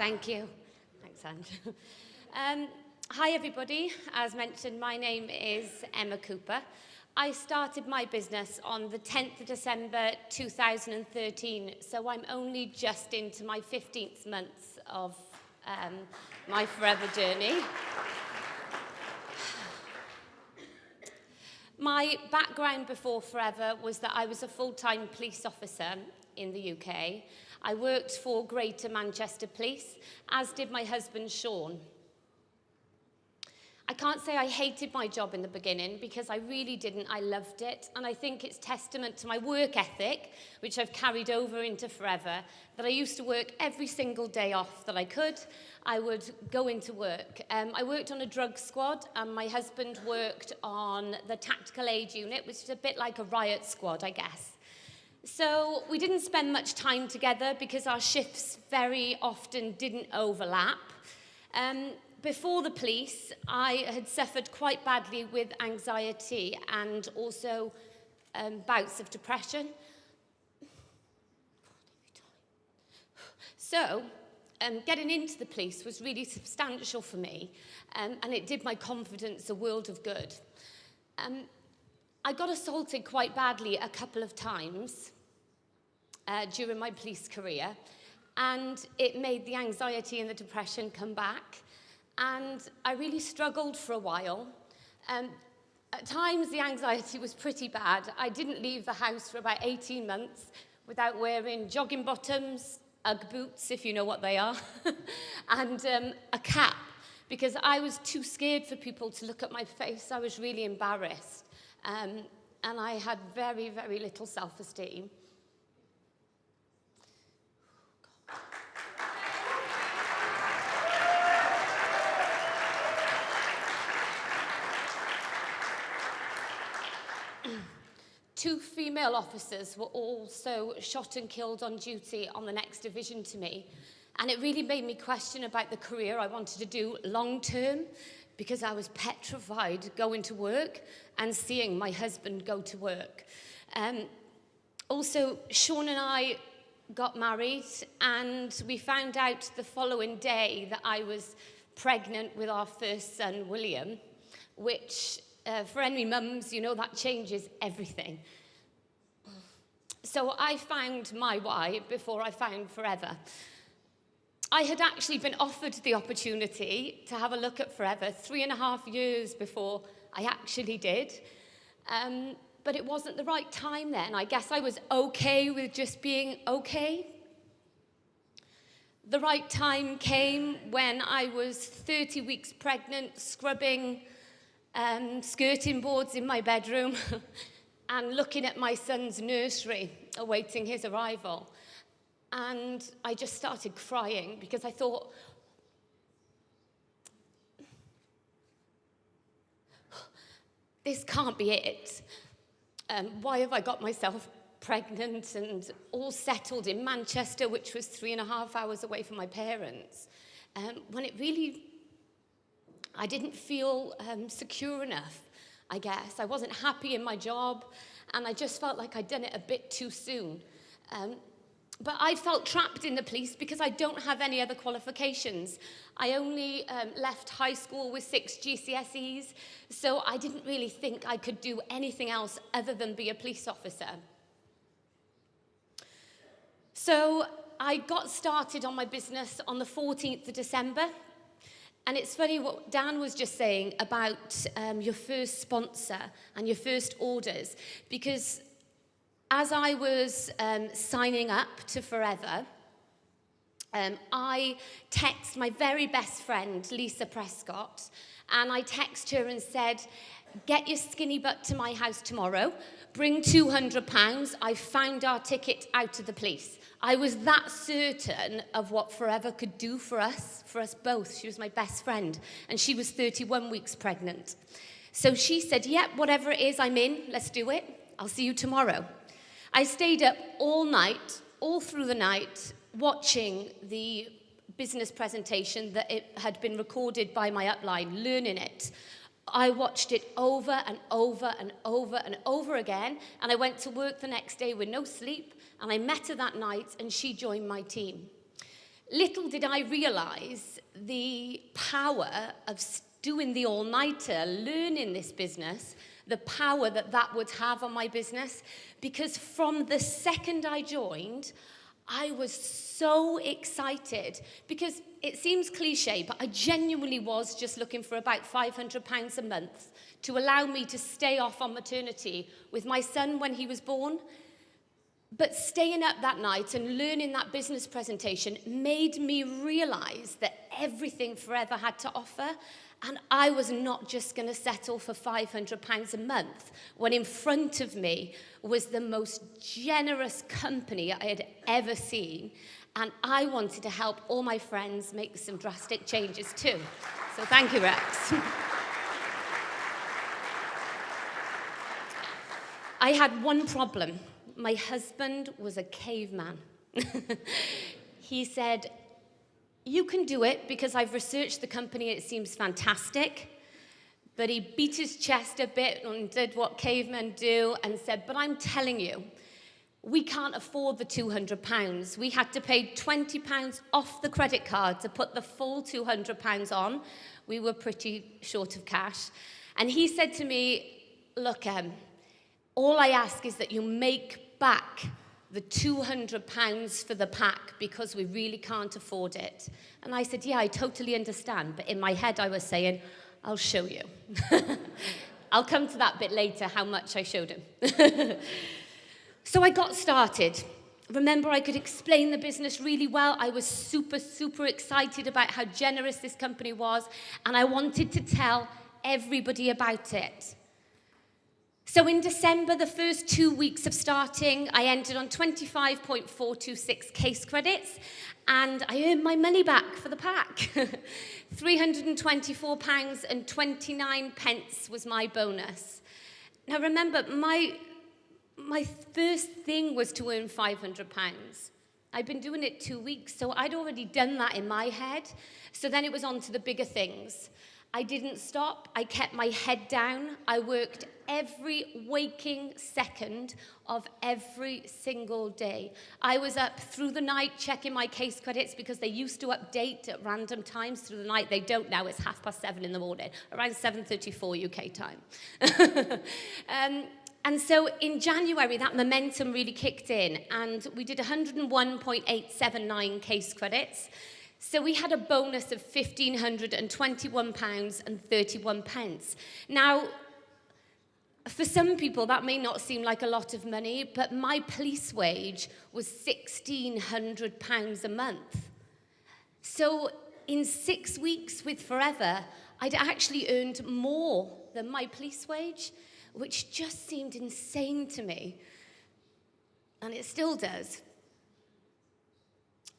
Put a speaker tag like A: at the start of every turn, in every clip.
A: Thank you. Thanks, Andrew. Hi, everybody. As mentioned, my name is Emma Cooper. I started my business on the 10th of December 2013, so I'm only just into my 15th month of my forever journey. My background before Forever was that I was a full-time police officer in the UK. I worked for Greater Manchester Police, as did my husband, Sean. I can't say I hated my job in the beginning, because I really didn't. I loved it, and I think it's testament to my work ethic, which I've carried over into Forever, that I used to work every single day off that I could. I would go into work. I worked on a drug squad, and my husband worked on the tactical aid unit, which is a bit like a riot squad, I guess. So we didn't spend much time together because our shifts very often didn't overlap. Before the police, I had suffered quite badly with anxiety and also bouts of depression. So, getting into the police was really substantial for me, and it did my confidence a world of good. I got assaulted quite badly a couple of times during my police career, and it made the anxiety and the depression come back. And I really struggled for a while. At times, the anxiety was pretty bad. I didn't leave the house for about 18 months without wearing jogging bottoms, Ugg boots, if you know what they are, and a cap, because I was too scared for people to look at my face. I was really embarrassed, and I had very, very little self-esteem. Two female officers were also shot and killed on duty on the next division to me. And it really made me question about the career I wanted to do long term, because I was petrified going to work and seeing my husband go to work. Also, Sean and I got married, and we found out the following day that I was pregnant with our first son, William, which for any mums, you know that changes everything. So I found my why before I found Forever. I had actually been offered the opportunity to have a look at Forever 3.5 years before I actually did. But it wasn't the right time then. I guess I was okay with just being okay. The right time came when I was 30 weeks pregnant, scrubbing skirting boards in my bedroom and looking at my son's nursery, awaiting his arrival. And I just started crying because I thought, this can't be it. Why have I got myself pregnant and all settled in Manchester, which was 3.5 hours away from my parents, when it really, I didn't feel secure enough, I guess. I wasn't happy in my job, and I just felt like I'd done it a bit too soon. But I felt trapped in the police because I don't have any other qualifications. I only left high school with 6 GCSEs, so I didn't really think I could do anything else other than be a police officer. So I got started on my business on the 14th of December. And it's funny what Dan was just saying about your first sponsor and your first orders, because as I was signing up to Forever, I texted my very best friend, Lisa Prescott, and I texted her and said, get your skinny butt to my house tomorrow, bring £200, I found our ticket out of the police. I was that certain of what Forever could do for us both. She was my best friend, and she was 31 weeks pregnant. So she said, yep, whatever it is, I'm in, let's do it. I'll see you tomorrow. I stayed up all night, all through the night, watching the business presentation that it had been recorded by my upline, learning it. I watched it over and over and over and over again, and I went to work the next day with no sleep, and I met her that night, and she joined my team. Little did I realise the power of doing the all-nighter, learning this business, the power that that would have on my business, because from the second I joined, I was so excited, because it seems cliche, but I genuinely was just looking for about £500 a month to allow me to stay off on maternity with my son when he was born. But staying up that night and learning that business presentation made me realise that everything Forever had to offer, and I was not just going to settle for £500 a month when in front of me was the most generous company I had ever seen, and I wanted to help all my friends make some drastic changes too. So thank you, Rex. I had one problem. My husband was a caveman. He said, "You can do it because I've researched the company, it seems fantastic." But he beat his chest a bit and did what cavemen do and said, "But I'm telling you, we can't afford the £200. We had to pay £20 off the credit card to put the full £200 on. We were pretty short of cash." And he said to me, "Look, all I ask is that you make back the £200 for the pack because we really can't afford it." And I said, "Yeah, I totally understand." But in my head, I was saying, "I'll show you." I'll come to that bit later, how much I showed him. So I got started. Remember, I could explain the business really well. I was super, super excited about how generous this company was, and I wanted to tell everybody about it. So in December, the first 2 weeks of starting, I ended on 25.426 case credits, and I earned my money back for the pack. £324.29 was my bonus. Now remember, my first thing was to earn £500. I'd been doing it 2 weeks, so I'd already done that in my head. So then it was on to the bigger things. I didn't stop. I kept my head down. I worked every waking second of every single day. I was up through the night checking my case credits because they used to update at random times through the night. They don't now. It's 7:30 in the morning, around 7:34 UK time. And so in January, that momentum really kicked in, and we did 101.879 case credits. So we had a bonus of £1,521.31. Now, for some people, that may not seem like a lot of money, but my police wage was £1,600 a month. So in 6 weeks with Forever, I'd actually earned more than my police wage, which just seemed insane to me. And it still does.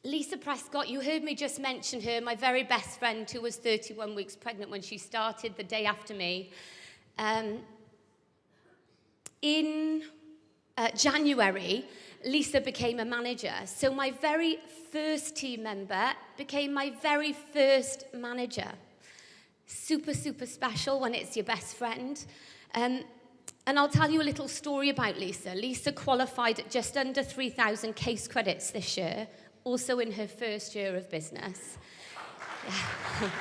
A: Lisa Prescott, you heard me just mention her, my very best friend who was 31 weeks pregnant when she started the day after me. In January, Lisa became a manager. So my very first team member became my very first manager. Super, super special when it's your best friend. And I'll tell you a little story about Lisa. Lisa qualified at just under 3,000 case credits this year, also in her first year of business. Yeah.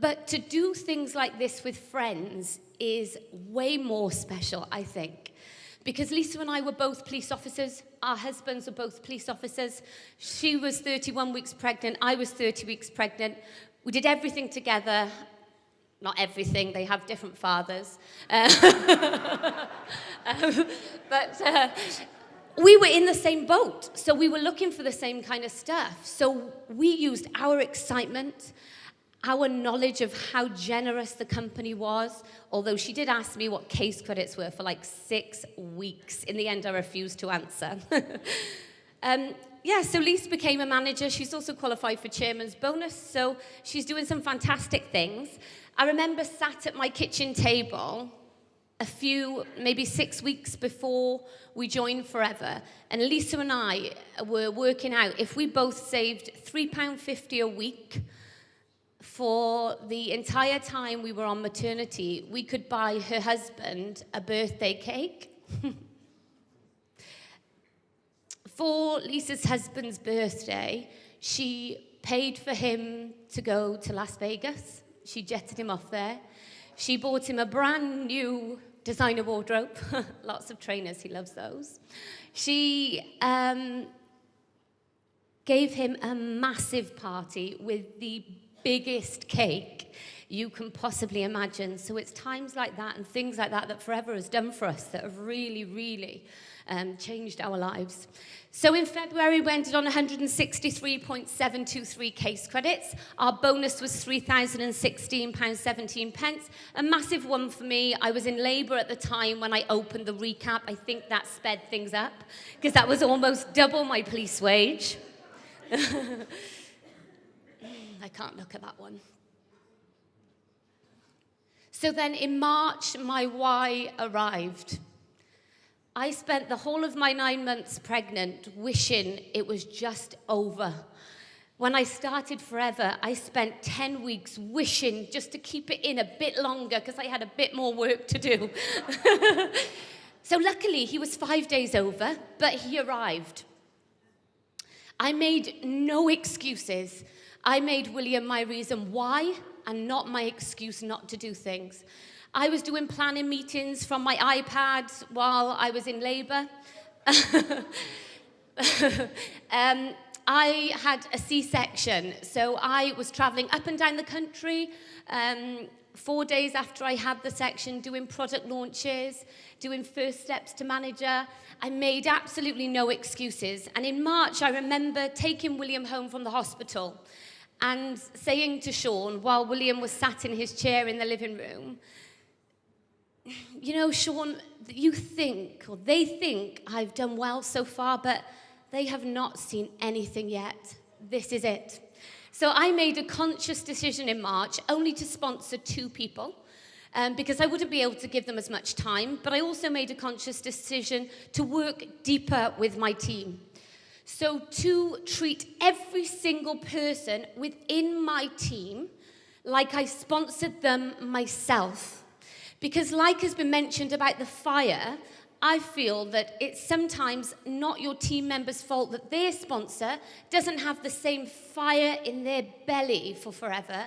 A: But to do things like this with friends is way more special, I think. Because Lisa and I were both police officers. Our husbands were both police officers. She was 31 weeks pregnant. I was 30 weeks pregnant. We did everything together. Not everything, they have different fathers. But we were in the same boat, so we were looking for the same kind of stuff. So we used our excitement, our knowledge of how generous the company was, although she did ask me what case credits were for like 6 weeks. In the end, I refused to answer. So Lisa became a manager. She's also qualified for chairman's bonus, so she's doing some fantastic things. I remember sat at my kitchen table maybe 6 weeks before we joined Forever, and Lisa and I were working out if we both saved £3.50 a week for the entire time we were on maternity, we could buy her husband a birthday cake. For Lisa's husband's birthday, she paid for him to go to Las Vegas. She jetted him off there. She bought him a brand new designer wardrobe. Lots of trainers, he loves those. She gave him a massive party with the biggest cake you can possibly imagine. So it's times like that and things like that that Forever has done for us that have really, really changed our lives. So in February, we ended on 163.723 case credits. Our bonus was £3,016.17. A massive one for me. I was in labour at the time when I opened the recap. I think that sped things up because that was almost double my police wage. I can't look at that one. So then in March, my why arrived. I spent the whole of my 9 months pregnant wishing it was just over. When I started Forever, I spent 10 weeks wishing just to keep it in a bit longer because I had a bit more work to do. So luckily, he was 5 days over, but he arrived. I made no excuses. I made William my reason why and not my excuse not to do things. I was doing planning meetings from my iPad while I was in labour. I had a C-section, so I was travelling up and down the country 4 days after I had the section, doing product launches, doing first steps to manager. I made absolutely no excuses. And in March, I remember taking William home from the hospital and saying to Sean, while William was sat in his chair in the living room, you know, Sean, you think, or they think I've done well so far, but they have not seen anything yet. This is it. So I made a conscious decision in March only to sponsor 2 people because I wouldn't be able to give them as much time, but I also made a conscious decision to work deeper with my team. So to treat every single person within my team like I sponsored them myself. Because like has been mentioned about the fire, I feel that it's sometimes not your team member's fault that their sponsor doesn't have the same fire in their belly for Forever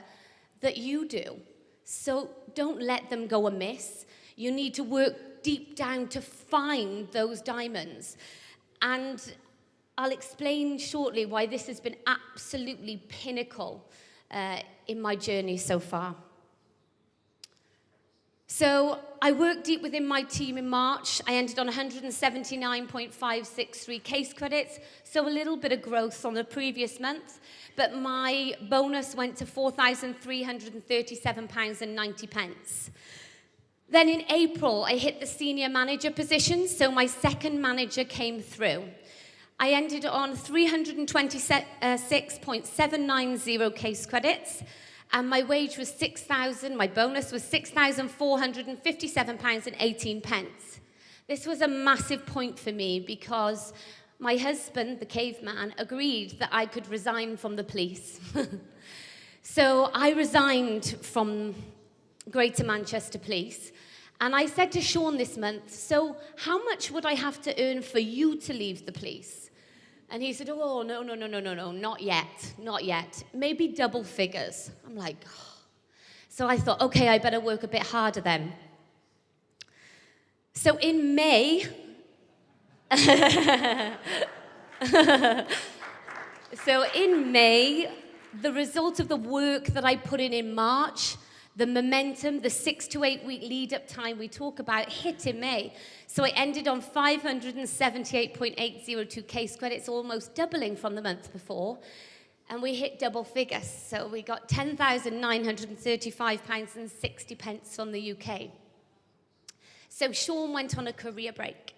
A: that you do. So don't let them go amiss. You need to work deep down to find those diamonds. And I'll explain shortly why this has been absolutely pinnacle in my journey so far. So I worked deep within my team in March. I ended on 179.563 case credits, so a little bit of growth on the previous month, but my bonus went to £4,337.90. Then in April, I hit the senior manager position, so my second manager came through. I ended on 326.790 case credits, and my wage was my bonus was £6,457.18. This was a massive point for me because my husband, the caveman, agreed that I could resign from the police. So I resigned from Greater Manchester Police, and I said to Sean this month, so how much would I have to earn for you to leave the police? And he said, oh, no, not yet. Maybe double figures. I'm like, oh. So I thought, okay, I better work a bit harder then. So in May, the result of the work that I put in March, the momentum, the 6 to 8 week lead-up time we talk about hit in May. So I ended on 578.802 case credits, almost doubling from the month before. And we hit double figures. So we got £10,935.60 from the UK. So Sean went on a career break.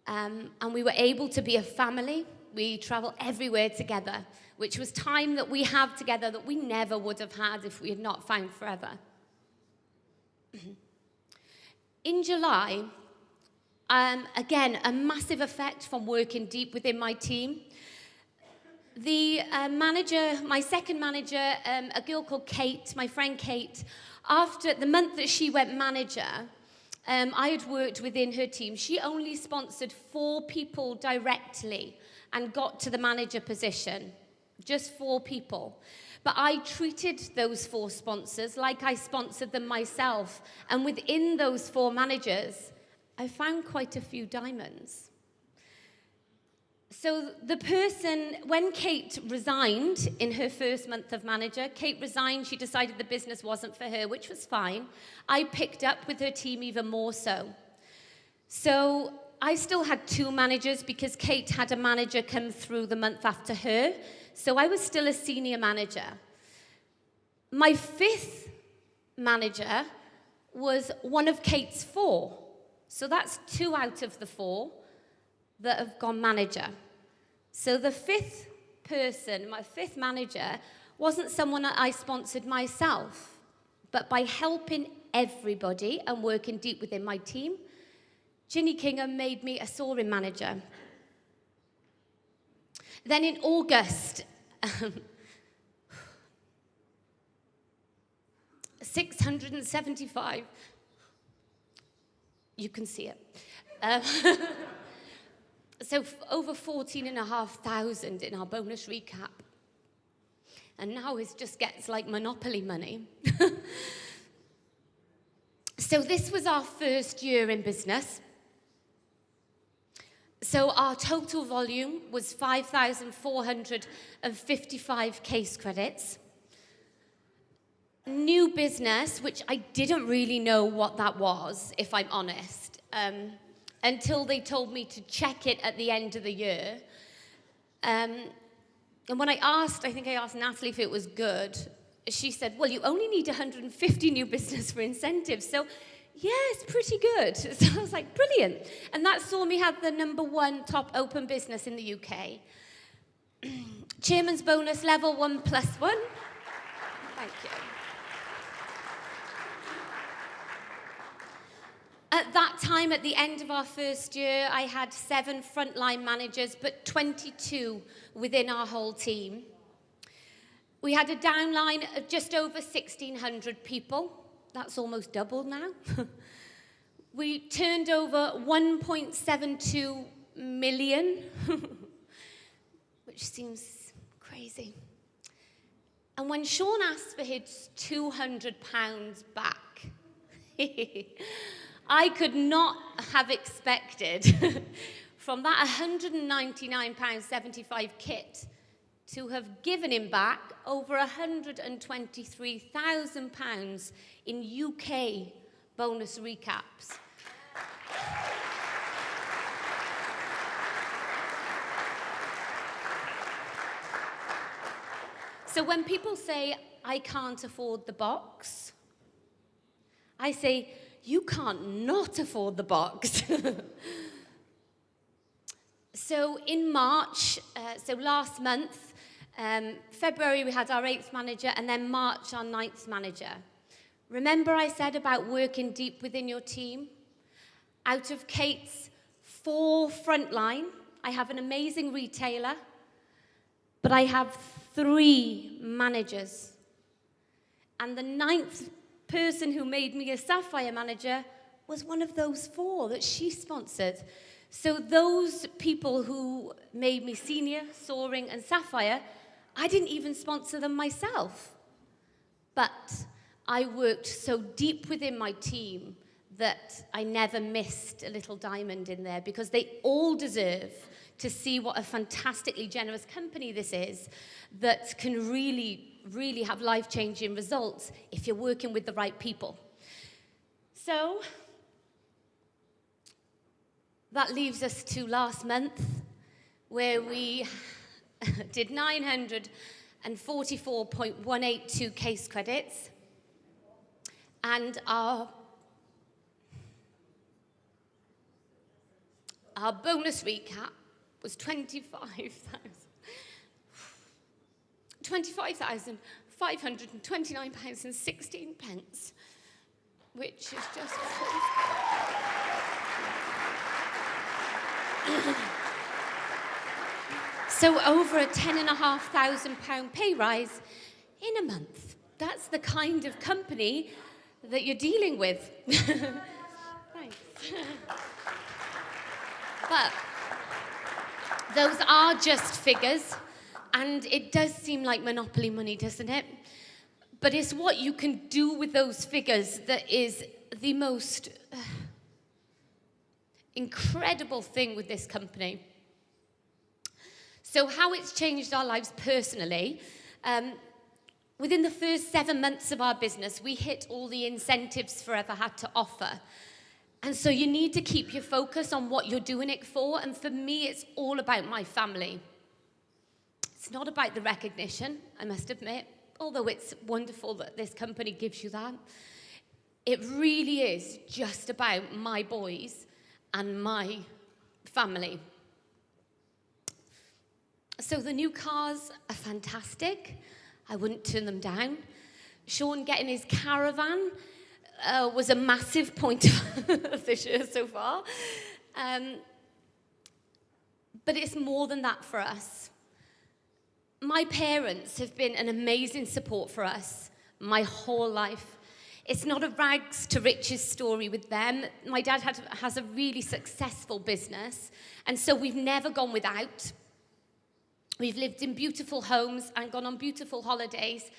A: And we were able to be a family. We travel everywhere together, which was time that we have together that we never would have had if we had not found Forever. In July, again, a massive effect from working deep within my team. The manager, my second manager, a girl called Kate, my friend Kate, after the month that she went manager, I had worked within her team. She only sponsored 4 people directly and got to the manager position. Just 4 people. But I treated those 4 sponsors like I sponsored them myself. And within those 4 managers, I found quite a few diamonds. So the person, when Kate resigned in her first month of manager, Kate resigned, she decided the business wasn't for her, which was fine. I picked up with her team even more so. So I still had 2 managers because Kate had a manager come through the month after her. So I was still a senior manager. My 5th manager was one of Kate's 4. So that's 2 out of the 4 that have gone manager. So the 5th person, my 5th manager, wasn't someone that I sponsored myself, but by helping everybody and working deep within my team, Ginny Kingham made me a soaring manager. Then in August, 675, you can see it. So over 14,500 in our bonus recap. And now it just gets like Monopoly money. So this was our first year in business. So our total volume was 5,455 case credits. New business, which I didn't really know what that was, if I'm honest, until they told me to check it at the end of the year. And when I think I asked Natalie if it was good, she said, well, you only need 150 new business for incentives. So, yeah, it's pretty good. So I was like, brilliant. And that saw me have the #1 top open business in the UK. Chairman's bonus level 1+1. Thank you. At that time, at the end of our first year, I had 7 frontline managers, but 22 within our whole team. We had a downline of just over 1,600 people. That's almost doubled now. We turned over 1.72 million, which seems crazy. And when Sean asked for his £200 back, I could not have expected from that £199.75 kit to have given him back over £123,000 in UK bonus recaps. So when people say, I can't afford the box, I say, you can't not afford the box. So in March, so last month, February we had our 8th manager, and then March our 9th manager. Remember I said about working deep within your team? Out of Kate's 4 frontline, I have an amazing retailer, but I have 3 managers. And the 9th person who made me a Sapphire manager was one of those 4 that she sponsored. So those people who made me senior, soaring, and Sapphire, I didn't even sponsor them myself. But I worked so deep within my team that I never missed a little diamond in there, because they all deserve to see what a fantastically generous company this is that can really have life-changing results if you're working with the right people. So that leaves us to last month, where we did 944.182 case credits, and our bonus recap was £25,529.16, which is just so over a £10,500 pay rise in a month. That's the kind of company that you're dealing with. Thanks. But those are just figures, and it does seem like monopoly money, doesn't it? But it's what you can do with those figures that is the most incredible thing with this company. So how it's changed our lives personally, within the first 7 months of our business, we hit all the incentives Forever had to offer. And so you need to keep your focus on what you're doing it for. And for me, it's all about my family. It's not about the recognition, I must admit, although it's wonderful that this company gives you that. It really is just about my boys and my family. So the new cars are fantastic. I wouldn't turn them down. Sean getting his caravan was a massive point of this year so far. But it's more than that for us. My parents have been an amazing support for us my whole life. It's not a rags to riches story with them. My dad has a really successful business, and so we've never gone without. We've lived in beautiful homes and gone on beautiful holidays.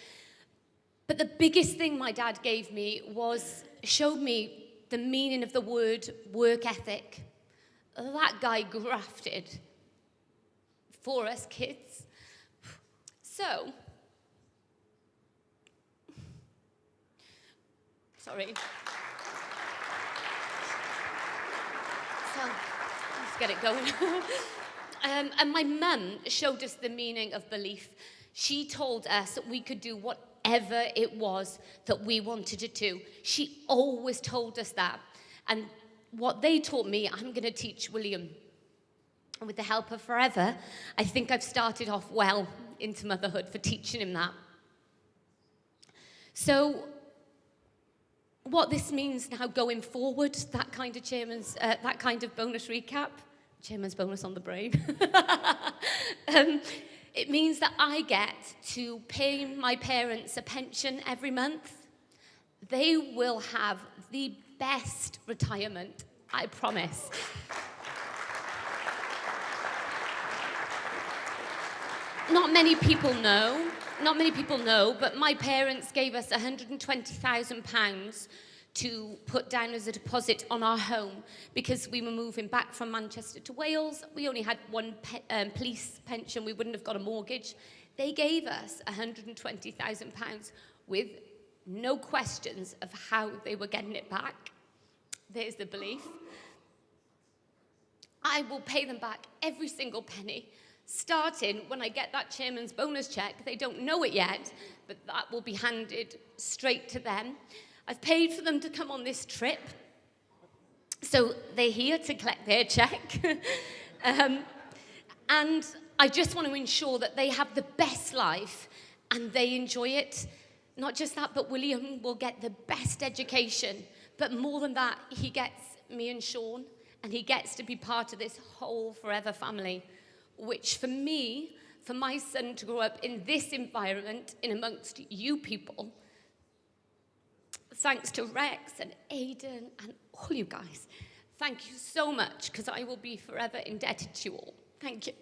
A: But the biggest thing my dad gave me showed me the meaning of the word work ethic. That guy grafted for us kids. So, sorry. So, let's get it going. And my mum showed us the meaning of belief. She told us that we could do whatever it was that we wanted to do. She always told us that. And what they taught me, I'm going to teach William. And with the help of Forever, I think I've started off well into motherhood for teaching him that. So what this means now going forward, that kind of bonus recap, Chairman's bonus on the brain. It means that I get to pay my parents a pension every month. They will have the best retirement, I promise. Not many people know, but my parents gave us £120,000 to put down as a deposit on our home because we were moving back from Manchester to Wales. We only had one police pension. We wouldn't have got a mortgage. They gave us £120,000 with no questions of how they were getting it back. There's the belief. I will pay them back every single penny, starting when I get that chairman's bonus check. They don't know it yet, but that will be handed straight to them. I've paid for them to come on this trip, so they're here to collect their check. And I just want to ensure that they have the best life and they enjoy it. Not just that, but William will get the best education. But more than that, he gets me and Sean, and he gets to be part of this whole Forever family, which for me, for my son to grow up in this environment, in amongst you people, thanks to Rex and Aidan and all you guys, thank you so much, because I will be forever indebted to you all. Thank you.